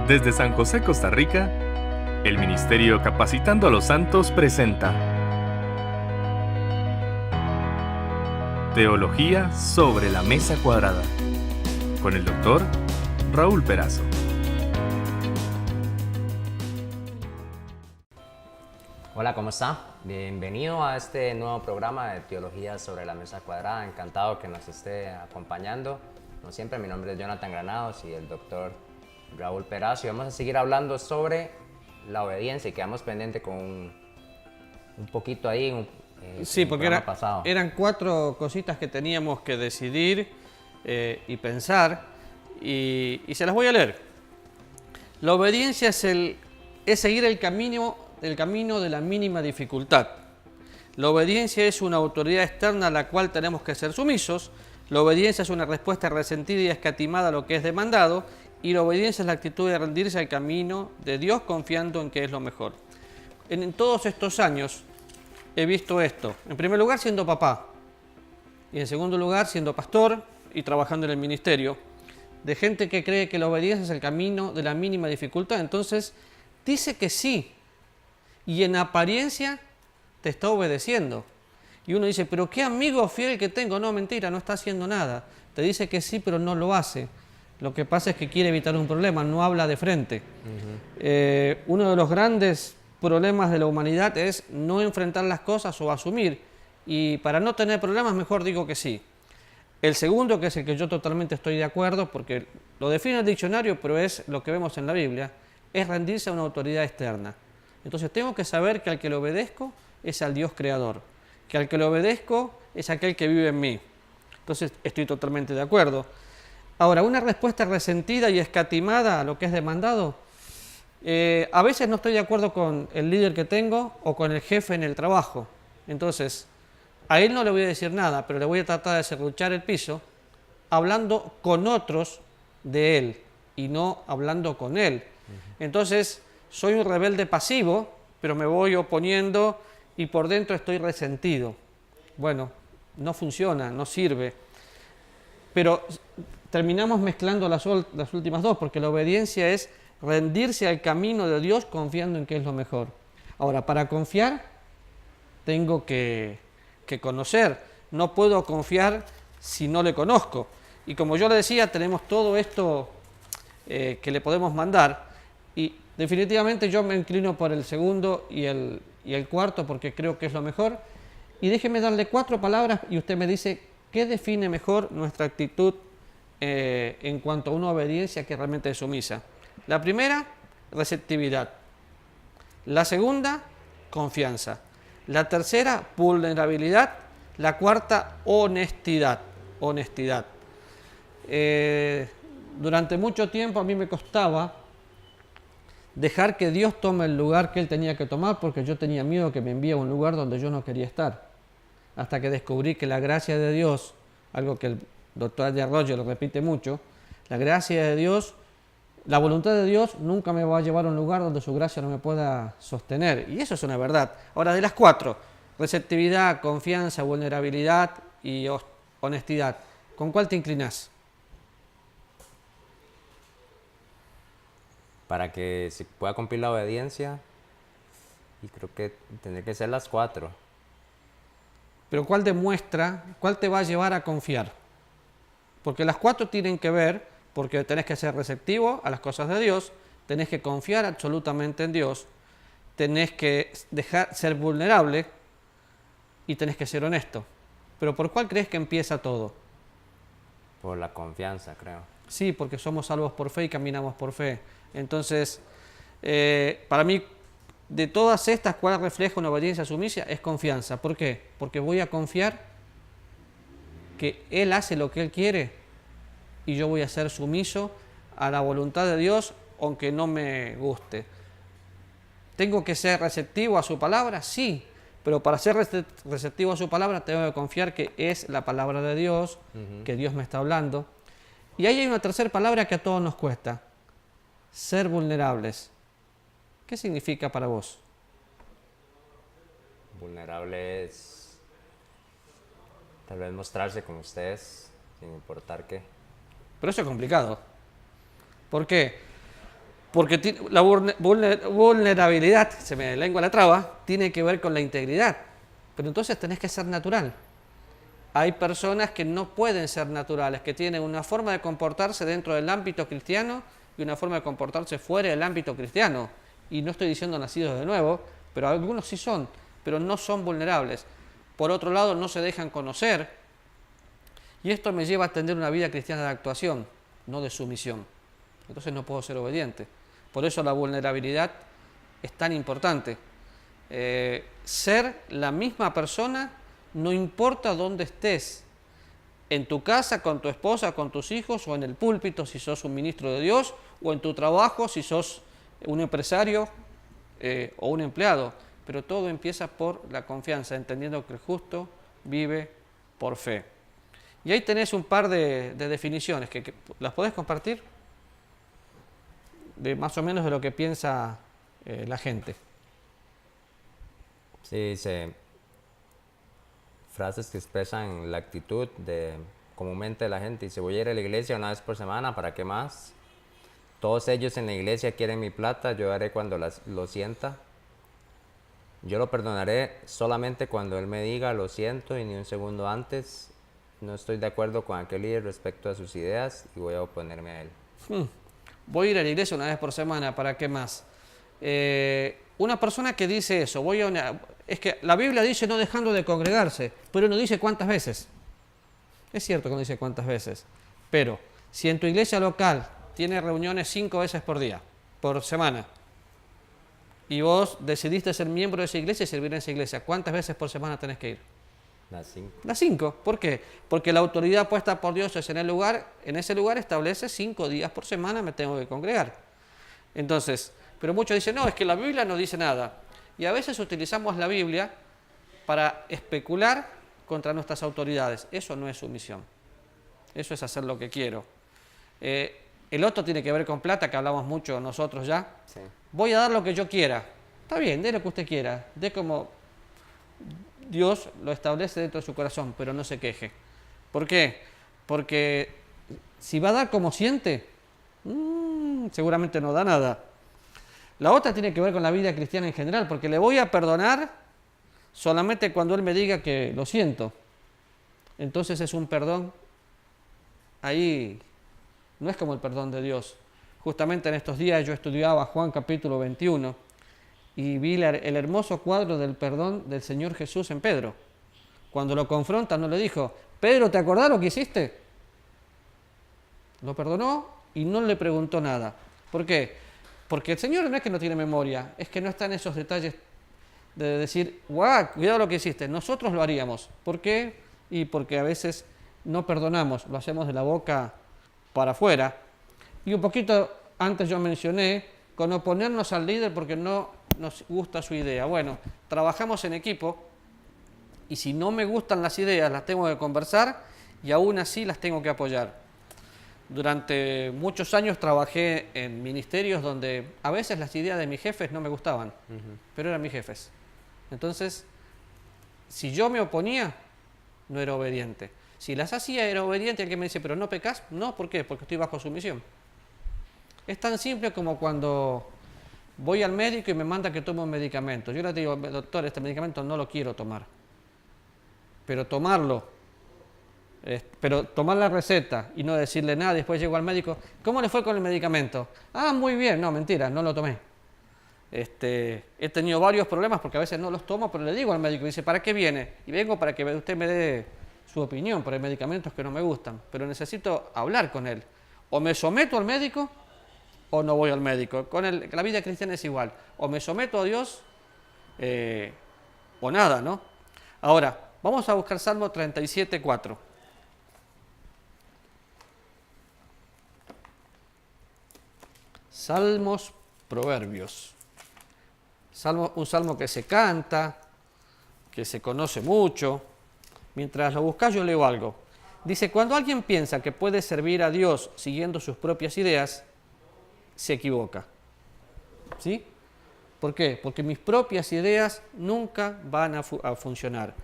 Desde San José, Costa Rica, el Ministerio Capacitando a los Santos presenta Teología sobre la Mesa Cuadrada, con el Dr. Raúl Perazo. Hola, ¿cómo está? Bienvenido a este nuevo programa de Teología sobre la Mesa Cuadrada. Encantado que nos esté acompañando. Como siempre, mi nombre es Jonathan Granados y el Dr. Raúl Perazo. Y vamos a seguir hablando sobre la obediencia y quedamos pendiente con un poquito ahí. Sí, porque eran eran 4 cositas que teníamos que decidir y pensar y se las voy a leer. La obediencia es seguir el camino de la mínima dificultad. La obediencia es una autoridad externa a la cual tenemos que ser sumisos. La obediencia es una respuesta resentida y escatimada a lo que es demandado. Y la obediencia es la actitud de rendirse al camino de Dios confiando en que es lo mejor. En todos estos años he visto esto. En primer lugar, siendo papá. Y en segundo lugar, siendo pastor y trabajando en el ministerio. De gente que cree que la obediencia es el camino de la mínima dificultad. Entonces, dice que sí. Y en apariencia te está obedeciendo. Y uno dice, pero qué amigo fiel que tengo. No, mentira, no está haciendo nada. Te dice que sí, pero no lo hace. Lo que pasa es que quiere evitar un problema, no habla de frente. Uno de los grandes problemas de la humanidad es no enfrentar las cosas o asumir. Y para no tener problemas, mejor digo que sí. El segundo, que es el que yo totalmente estoy de acuerdo, porque lo define el diccionario, pero es lo que vemos en la Biblia, es rendirse a una autoridad externa. Entonces tengo que saber que al que le obedezco es al Dios creador, que al que le obedezco es aquel que vive en mí. Entonces estoy totalmente de acuerdo. Ahora, una respuesta resentida y escatimada a lo que es demandado, a veces no estoy de acuerdo con el líder que tengo o con el jefe en el trabajo. Entonces, a él no le voy a decir nada, pero le voy a tratar de serruchar el piso hablando con otros de él y no hablando con él. Entonces, soy un rebelde pasivo, pero me voy oponiendo y por dentro estoy resentido. Bueno, no funciona, no sirve. Pero terminamos mezclando las últimas dos, porque la obediencia es rendirse al camino de Dios confiando en que es lo mejor. Ahora, para confiar, tengo que conocer. No puedo confiar si no le conozco. Y como yo le decía, tenemos todo esto que le podemos mandar. Y definitivamente yo me inclino por el segundo y el cuarto, porque creo que es lo mejor. Y déjeme darle 4 palabras y usted me dice qué define mejor nuestra actitud en cuanto a una obediencia que realmente es sumisa. La primera, receptividad. La segunda, confianza. La tercera, vulnerabilidad. La cuarta, honestidad. Durante mucho tiempo a mí me costaba dejar que Dios tome el lugar que Él tenía que tomar, porque yo tenía miedo que me envíe a un lugar donde yo no quería estar. Hasta que descubrí que la gracia de Dios, algo que el doctor de Arroyo lo repite mucho, la gracia de Dios, la voluntad de Dios nunca me va a llevar a un lugar donde su gracia no me pueda sostener. Y eso es una verdad. Ahora, de las 4, receptividad, confianza, vulnerabilidad y honestidad, ¿con cuál te inclinas? Para que se pueda cumplir la obediencia, y creo que tendría que ser las 4. Pero ¿cuál demuestra, cuál te va a llevar a confiar? Porque las 4 tienen que ver, porque tenés que ser receptivo a las cosas de Dios, tenés que confiar absolutamente en Dios, tenés que ser vulnerable y tenés que ser honesto. Pero ¿por cuál crees que empieza todo? Por la confianza, creo. Sí, porque somos salvos por fe y caminamos por fe. Entonces, para mí, de todas estas, ¿cuál refleja una obediencia sumisa? Es confianza. ¿Por qué? Porque voy a confiar que Él hace lo que Él quiere y yo voy a ser sumiso a la voluntad de Dios, aunque no me guste. ¿Tengo que ser receptivo a su palabra? Sí, pero para ser receptivo a su palabra tengo que confiar que es la palabra de Dios, que Dios me está hablando. Y ahí hay una tercera palabra que a todos nos cuesta: ser vulnerables. ¿Qué significa para vos? Vulnerable es tal vez mostrarse como ustedes, sin importar qué. Pero eso es complicado. ¿Por qué? Porque la vulnerabilidad, se me lengua la traba, tiene que ver con la integridad. Pero entonces tenés que ser natural. Hay personas que no pueden ser naturales, que tienen una forma de comportarse dentro del ámbito cristiano y una forma de comportarse fuera del ámbito cristiano. Y no estoy diciendo nacidos de nuevo, pero algunos sí son, pero no son vulnerables. Por otro lado, no se dejan conocer. Y esto me lleva a tener una vida cristiana de actuación, no de sumisión. Entonces no puedo ser obediente. Por eso la vulnerabilidad es tan importante. Ser la misma persona no importa dónde estés. En tu casa, con tu esposa, con tus hijos, o en el púlpito si sos un ministro de Dios, o en tu trabajo si sos un empresario o un empleado. Pero todo empieza por la confianza, entendiendo que el justo vive por fe. Y ahí tenés un par de definiciones que las podés compartir, de más o menos de lo que piensa la gente. Sí, frases que expresan la actitud comúnmente de la gente. Dice, voy a ir a la iglesia una vez por semana, ¿para qué más? Todos ellos en la iglesia quieren mi plata, yo haré cuando lo sienta. Yo lo perdonaré solamente cuando él me diga lo siento y ni un segundo antes. No estoy de acuerdo con aquel líder respecto a sus ideas y voy a oponerme a él. Voy a ir a la iglesia una vez por semana, ¿para qué más? Una persona que dice eso, es que la Biblia dice no dejando de congregarse, pero no dice cuántas veces. Es cierto que no dice cuántas veces, pero si en tu iglesia local tiene reuniones 5 veces por día, por semana, y vos decidiste ser miembro de esa iglesia y servir en esa iglesia, ¿cuántas veces por semana tenés que ir? Las 5. Las 5. ¿Por qué? Porque la autoridad puesta por Dios es en ese lugar establece 5 días por semana me tengo que congregar. Entonces, pero muchos dicen, no, es que la Biblia no dice nada. Y a veces utilizamos la Biblia para especular contra nuestras autoridades. Eso no es sumisión. Eso es hacer lo que quiero. El otro tiene que ver con plata, que hablamos mucho nosotros ya. Sí. Voy a dar lo que yo quiera. Está bien, dé lo que usted quiera. Dé como Dios lo establece dentro de su corazón, pero no se queje. ¿Por qué? Porque si va a dar como siente, seguramente no da nada. La otra tiene que ver con la vida cristiana en general, porque le voy a perdonar solamente cuando Él me diga que lo siento. Entonces es un perdón, ahí no es como el perdón de Dios. Justamente en estos días yo estudiaba Juan capítulo 21 y vi el hermoso cuadro del perdón del Señor Jesús en Pedro. Cuando lo confronta no le dijo, Pedro, ¿te acordás lo que hiciste? Lo perdonó y no le preguntó nada. ¿Por qué? Porque el Señor no es que no tiene memoria, es que no está en esos detalles de decir, guau, cuidado lo que hiciste. Nosotros lo haríamos. ¿Por qué? Y porque a veces no perdonamos, lo hacemos de la boca para afuera. Y un poquito antes yo mencioné, con oponernos al líder porque no nos gusta su idea. Bueno, trabajamos en equipo y si no me gustan las ideas, las tengo que conversar y aún así las tengo que apoyar. Durante muchos años trabajé en ministerios donde a veces las ideas de mis jefes no me gustaban, pero eran mis jefes. Entonces, si yo me oponía, no era obediente. Si las hacía, era obediente. El que me dice, pero no pecas, no, ¿por qué? Porque estoy bajo sumisión. Es tan simple como cuando voy al médico y me manda que tome un medicamento. Yo le digo, doctor, este medicamento no lo quiero tomar. Pero tomar la receta y no decirle nada, después llego al médico, ¿cómo le fue con el medicamento? Ah, muy bien, no, mentira, no lo tomé. He tenido varios problemas porque a veces no los tomo, pero le digo al médico, dice, ¿para qué viene? Y vengo para que usted me dé su opinión, porque hay medicamentos que no me gustan, pero necesito hablar con él. O me someto al médico o no voy al médico. La vida cristiana es igual, o me someto a Dios o nada, ¿no? Ahora, vamos a buscar Salmo 37:4. Salmos, proverbios. Un salmo que se canta, que se conoce mucho. Mientras lo buscas, yo leo algo. Dice, cuando alguien piensa que puede servir a Dios siguiendo sus propias ideas, se equivoca. ¿Sí? ¿Por qué? Porque mis propias ideas nunca van a funcionar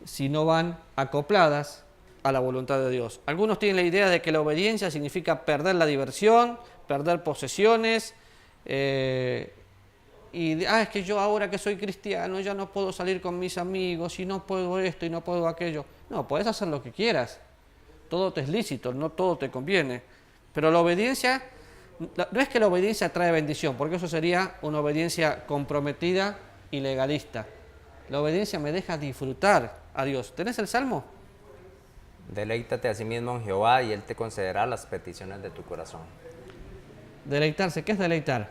si no van acopladas a la voluntad de Dios. Algunos tienen la idea de que la obediencia significa perder la diversión, perder posesiones, Es que yo ahora que soy cristiano ya no puedo salir con mis amigos y no puedo esto y no puedo aquello. No, puedes hacer lo que quieras. Todo te es lícito, no todo te conviene. Pero la obediencia, no es que la obediencia trae bendición, porque eso sería una obediencia comprometida y legalista. La obediencia me deja disfrutar a Dios. ¿Tenés el Salmo? Deleítate a sí mismo en Jehová y Él te concederá las peticiones de tu corazón. Deleitarse, ¿qué es deleitar?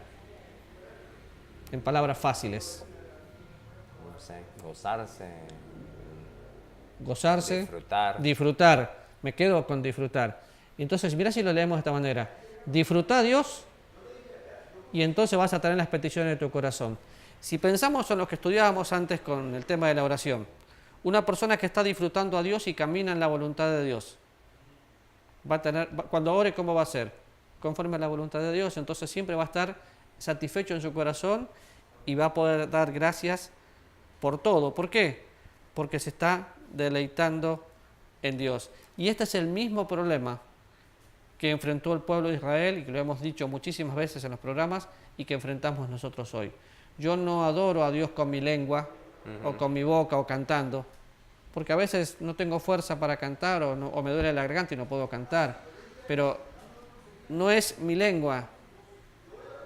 En palabras fáciles. No sé, gozarse. Gozarse. Disfrutar. Disfrutar. Me quedo con disfrutar. Entonces, mira si lo leemos de esta manera. Disfruta a Dios y entonces vas a tener las peticiones de tu corazón. Si pensamos en lo que estudiábamos antes con el tema de la oración, una persona que está disfrutando a Dios y camina en la voluntad de Dios, cuando ore, ¿cómo va a ser? Conforme a la voluntad de Dios, entonces siempre va a estar satisfecho en su corazón y va a poder dar gracias por todo. ¿Por qué? Porque se está deleitando en Dios. Y este es el mismo problema que enfrentó el pueblo de Israel y que lo hemos dicho muchísimas veces en los programas y que enfrentamos nosotros hoy. Yo no adoro a Dios con mi lengua o con mi boca o cantando, porque a veces no tengo fuerza para cantar o me duele la garganta y no puedo cantar, pero no es mi lengua,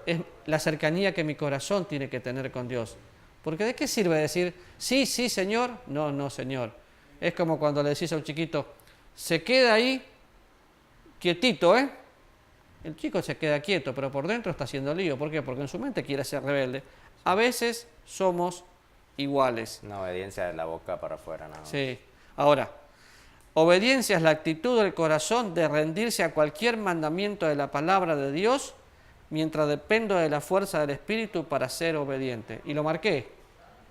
es la cercanía que mi corazón tiene que tener con Dios. Porque ¿de qué sirve decir, sí, sí, Señor? No, no, Señor. Es como cuando le decís a un chiquito, se queda ahí quietito, ¿eh? El chico se queda quieto, pero por dentro está haciendo lío. ¿Por qué? Porque en su mente quiere ser rebelde. A veces somos iguales. Una obediencia de la boca para afuera, nada más. Sí. Ahora, obediencia es la actitud del corazón de rendirse a cualquier mandamiento de la palabra de Dios mientras dependo de la fuerza del Espíritu para ser obediente. Y lo marqué.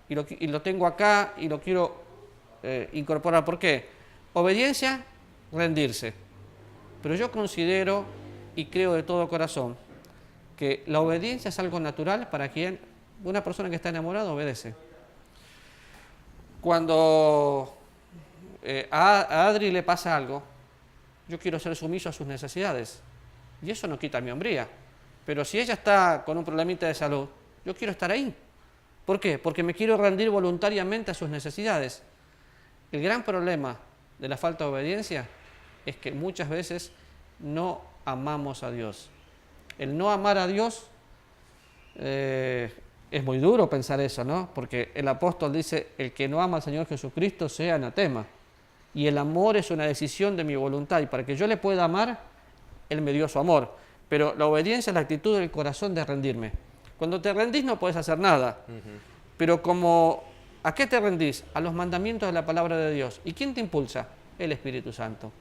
Y lo tengo acá y lo quiero incorporar. ¿Por qué? Obediencia, rendirse. Pero yo considero y creo de todo corazón que la obediencia es algo natural para quien una persona que está enamorada obedece. Cuando a Adri le pasa algo, yo quiero ser sumiso a sus necesidades y eso no quita mi hombría. Pero si ella está con un problemita de salud, yo quiero estar ahí. ¿Por qué? Porque me quiero rendir voluntariamente a sus necesidades. El gran problema de la falta de obediencia es que muchas veces no amamos a Dios. El no amar a Dios es muy duro pensar eso, ¿no? Porque el apóstol dice, el que no ama al Señor Jesucristo sea anatema. Y el amor es una decisión de mi voluntad. Y para que yo le pueda amar, Él me dio su amor. Pero la obediencia es la actitud del corazón de rendirme. Cuando te rendís no puedes hacer nada. Pero ¿a qué te rendís? A los mandamientos de la palabra de Dios. ¿Y quién te impulsa? El Espíritu Santo.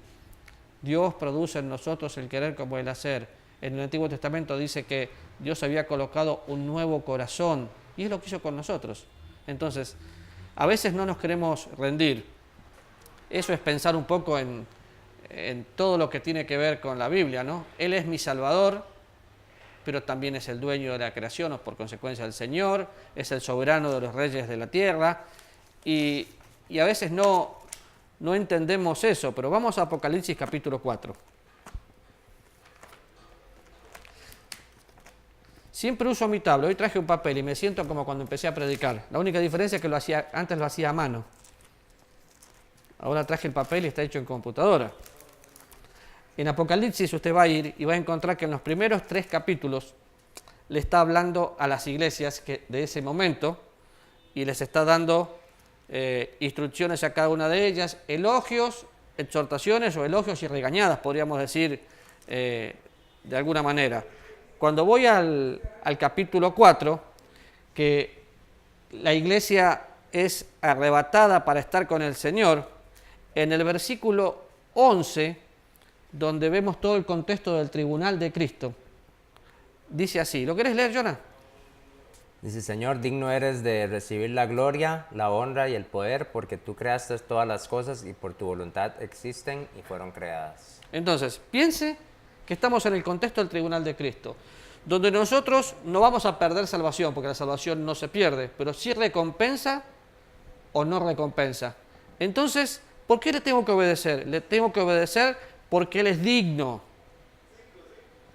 Dios produce en nosotros el querer como el hacer. En el Antiguo Testamento dice que Dios había colocado un nuevo corazón y es lo que hizo con nosotros. Entonces, a veces no nos queremos rendir. Eso es pensar un poco en todo lo que tiene que ver con la Biblia, ¿no? Él es mi Salvador, pero también es el dueño de la creación, o por consecuencia el Señor, es el soberano de los reyes de la tierra, y a veces no entendemos eso, pero vamos a Apocalipsis capítulo 4. Siempre uso mi tabla, hoy traje un papel y me siento como cuando empecé a predicar. La única diferencia es que antes lo hacía a mano. Ahora traje el papel y está hecho en computadora. En Apocalipsis usted va a ir y va a encontrar que en los primeros 3 capítulos le está hablando a las iglesias de ese momento y les está dando instrucciones a cada una de ellas, elogios, exhortaciones o elogios y regañadas, podríamos decir de alguna manera. Cuando voy al capítulo 4, que la iglesia es arrebatada para estar con el Señor, en el versículo 11, donde vemos todo el contexto del tribunal de Cristo, dice así. ¿Lo querés leer, Jonah? Dice, Señor, digno eres de recibir la gloria, la honra y el poder, porque tú creaste todas las cosas y por tu voluntad existen y fueron creadas. Entonces, piense que estamos en el contexto del tribunal de Cristo, donde nosotros no vamos a perder salvación, porque la salvación no se pierde, pero sí recompensa o no recompensa. Entonces, ¿por qué le tengo que obedecer? Le tengo que obedecer porque Él es digno.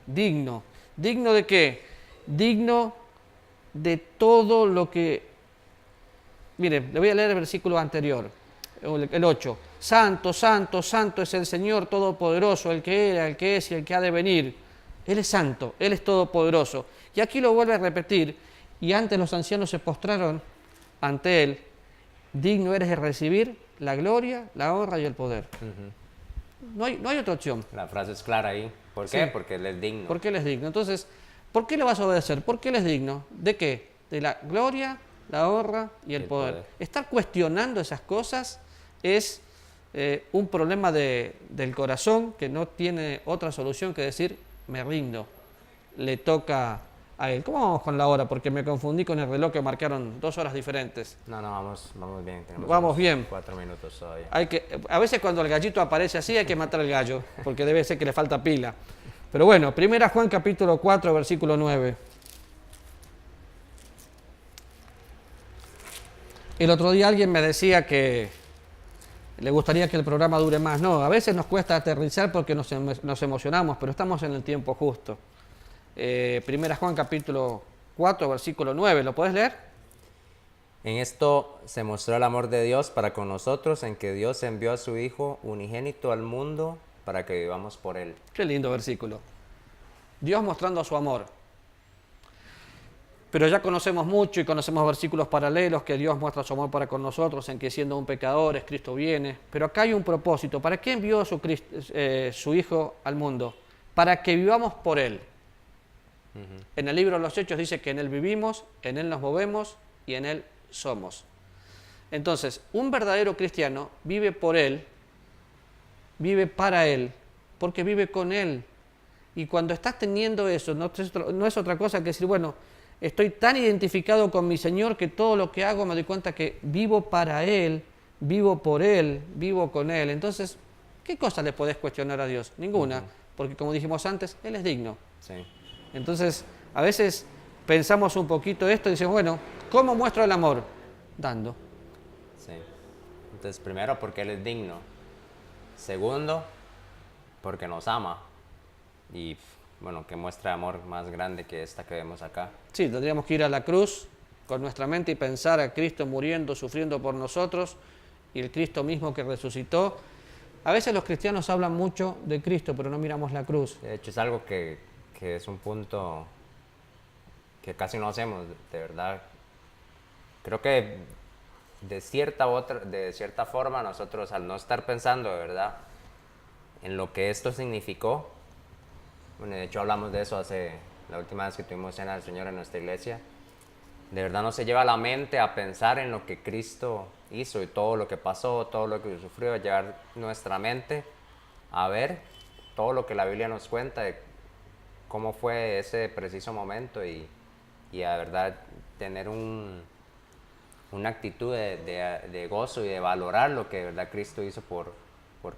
¿Digno de qué? digno de todo lo que... Mire, le voy a leer el versículo anterior, el 8. Santo, santo, santo es el Señor Todopoderoso, el que era, el que es y el que ha de venir. Él es santo, Él es todopoderoso. Y aquí lo vuelve a repetir, y antes los ancianos se postraron ante Él. Digno eres de recibir la gloria, la honra y el poder. No hay otra opción. La frase es clara ahí. ¿Por Sí. qué? Porque Él es digno. Porque Él es digno. Entonces, ¿por qué le vas a obedecer? Porque Él es digno. ¿De qué? De la gloria, la honra y el poder. Estar cuestionando esas cosas es un problema del corazón que no tiene otra solución que decir, me rindo. Le toca a Él. ¿Cómo vamos con la hora? Porque me confundí con el reloj que marcaron 2 horas diferentes. No, vamos bien. Tenemos Vamos unos bien. 4 minutos todavía. A veces cuando el gallito aparece así hay que matar al gallo, porque debe ser que le falta pila. Pero bueno, 1 Juan capítulo 4, versículo 9. El otro día alguien me decía que le gustaría que el programa dure más. No, a veces nos cuesta aterrizar porque nos emocionamos, pero estamos en el tiempo justo. 1 Juan capítulo 4, versículo 9, ¿lo puedes leer? En esto se mostró el amor de Dios para con nosotros, en que Dios envió a su Hijo unigénito al mundo para que vivamos por Él. Qué lindo versículo. Dios mostrando su amor. Pero ya conocemos mucho y conocemos versículos paralelos que Dios muestra su amor para con nosotros, en que siendo un pecadores, Cristo viene. Pero acá hay un propósito. ¿Para qué envió su Hijo al mundo? Para que vivamos por Él. En el libro de los Hechos dice que en Él vivimos, en Él nos movemos y en Él somos. Entonces, un verdadero cristiano vive por Él, vive para Él, porque vive con Él. Y cuando estás teniendo eso, no es otra cosa que decir, bueno, estoy tan identificado con mi Señor que todo lo que hago me doy cuenta que vivo para Él, vivo por Él, vivo con Él. Entonces, ¿qué cosa le podés cuestionar a Dios? Ninguna, porque como dijimos antes, Él es digno. Sí. Entonces, a veces pensamos un poquito esto y decimos, bueno, ¿cómo muestro el amor? Dando. Sí. Entonces, primero, porque Él es digno. Segundo, porque nos ama. Y, bueno, que muestra amor más grande que esta que vemos acá. Sí, tendríamos que ir a la cruz con nuestra mente y pensar a Cristo muriendo, sufriendo por nosotros y el Cristo mismo que resucitó. A veces los cristianos hablan mucho de Cristo, pero no miramos la cruz. De hecho, es algo que es un punto que casi no hacemos, de verdad. Creo que de cierta forma nosotros, al no estar pensando de verdad en lo que esto significó, bueno, de hecho hablamos de eso la última vez que tuvimos cena del Señor en nuestra iglesia, de verdad no se lleva la mente a pensar en lo que Cristo hizo y todo lo que pasó, todo lo que sufrió, llevar nuestra mente a ver todo lo que la Biblia nos cuenta de cómo fue ese preciso momento y a verdad tener una actitud de gozo y de valorar lo que de verdad Cristo hizo por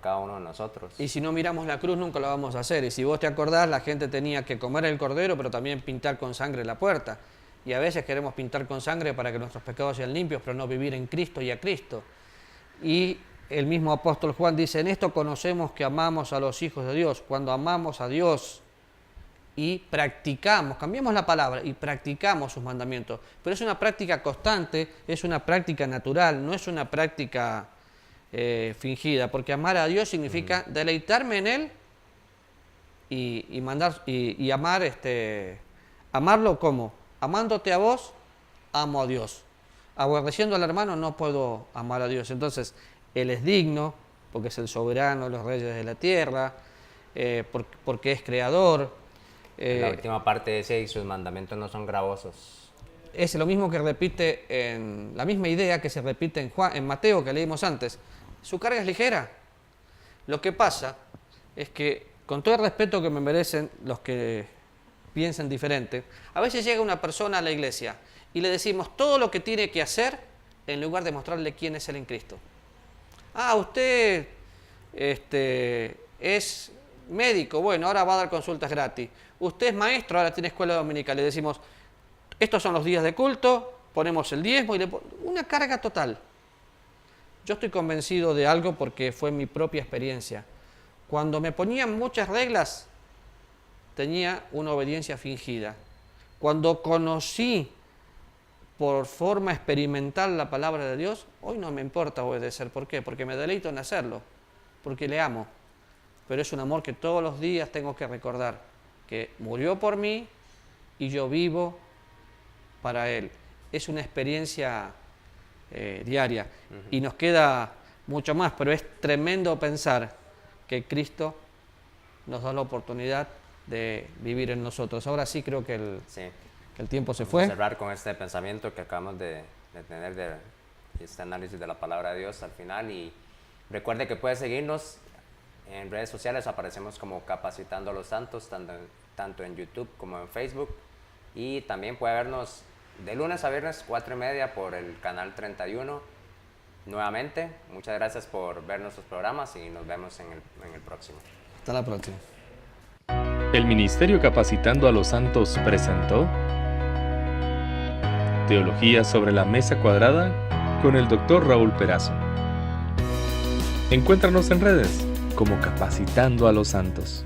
cada uno de nosotros. Y si no miramos la cruz nunca lo vamos a hacer. Y si vos te acordás, la gente tenía que comer el cordero, pero también pintar con sangre la puerta. Y a veces queremos pintar con sangre para que nuestros pecados sean limpios, pero no vivir en Cristo y a Cristo. Y el mismo apóstol Juan dice, en esto conocemos que amamos a los hijos de Dios, cuando amamos a Dios y practicamos, cambiamos la palabra, y practicamos sus mandamientos. Pero es una práctica constante, es una práctica natural, no es una práctica fingida, porque amar a Dios significa deleitarme en Él y amar, amarlo como, amándote a vos, amo a Dios. Aborreciendo al hermano no puedo amar a Dios. Entonces, Él es digno, porque es el soberano de los reyes de la tierra, porque es creador. La última parte dice, y sus mandamientos no son gravosos. Es lo mismo que repite, la misma idea que se repite en Mateo, que leímos antes. Su carga es ligera. Lo que pasa es que, con todo el respeto que me merecen los que piensan diferente, a veces llega una persona a la iglesia y le decimos todo lo que tiene que hacer en lugar de mostrarle quién es Él en Cristo. Ah, usted es médico, bueno, ahora va a dar consultas gratis. Usted es maestro, ahora tiene escuela dominical. Le decimos, estos son los días de culto, ponemos el diezmo y una carga total. Yo estoy convencido de algo porque fue mi propia experiencia. Cuando me ponían muchas reglas, tenía una obediencia fingida. cuando conocí por forma experimental la palabra de Dios, hoy no me importa obedecer. ¿Por qué? Porque me deleito en hacerlo, porque le amo. Pero es un amor que todos los días tengo que recordar, que murió por mí y yo vivo para Él. Es una experiencia diaria. Y nos queda mucho más, pero es tremendo pensar que Cristo nos da la oportunidad de vivir en nosotros. Ahora sí creo que el tiempo se fue. Vamos a cerrar con este pensamiento que acabamos de tener de este análisis de la palabra de Dios al final. Y recuerde que puede seguirnos en redes sociales, aparecemos como Capacitando a los Santos, tanto en YouTube como en Facebook. Y también puede vernos de lunes a viernes 4:30 por el canal 31. Nuevamente, muchas gracias por ver nuestros programas y nos vemos en el próximo. Hasta la próxima. El Ministerio Capacitando a los Santos presentó Teología sobre la Mesa Cuadrada con el Dr. Raúl Perazo. Encuéntranos en redes como Capacitando a los Santos.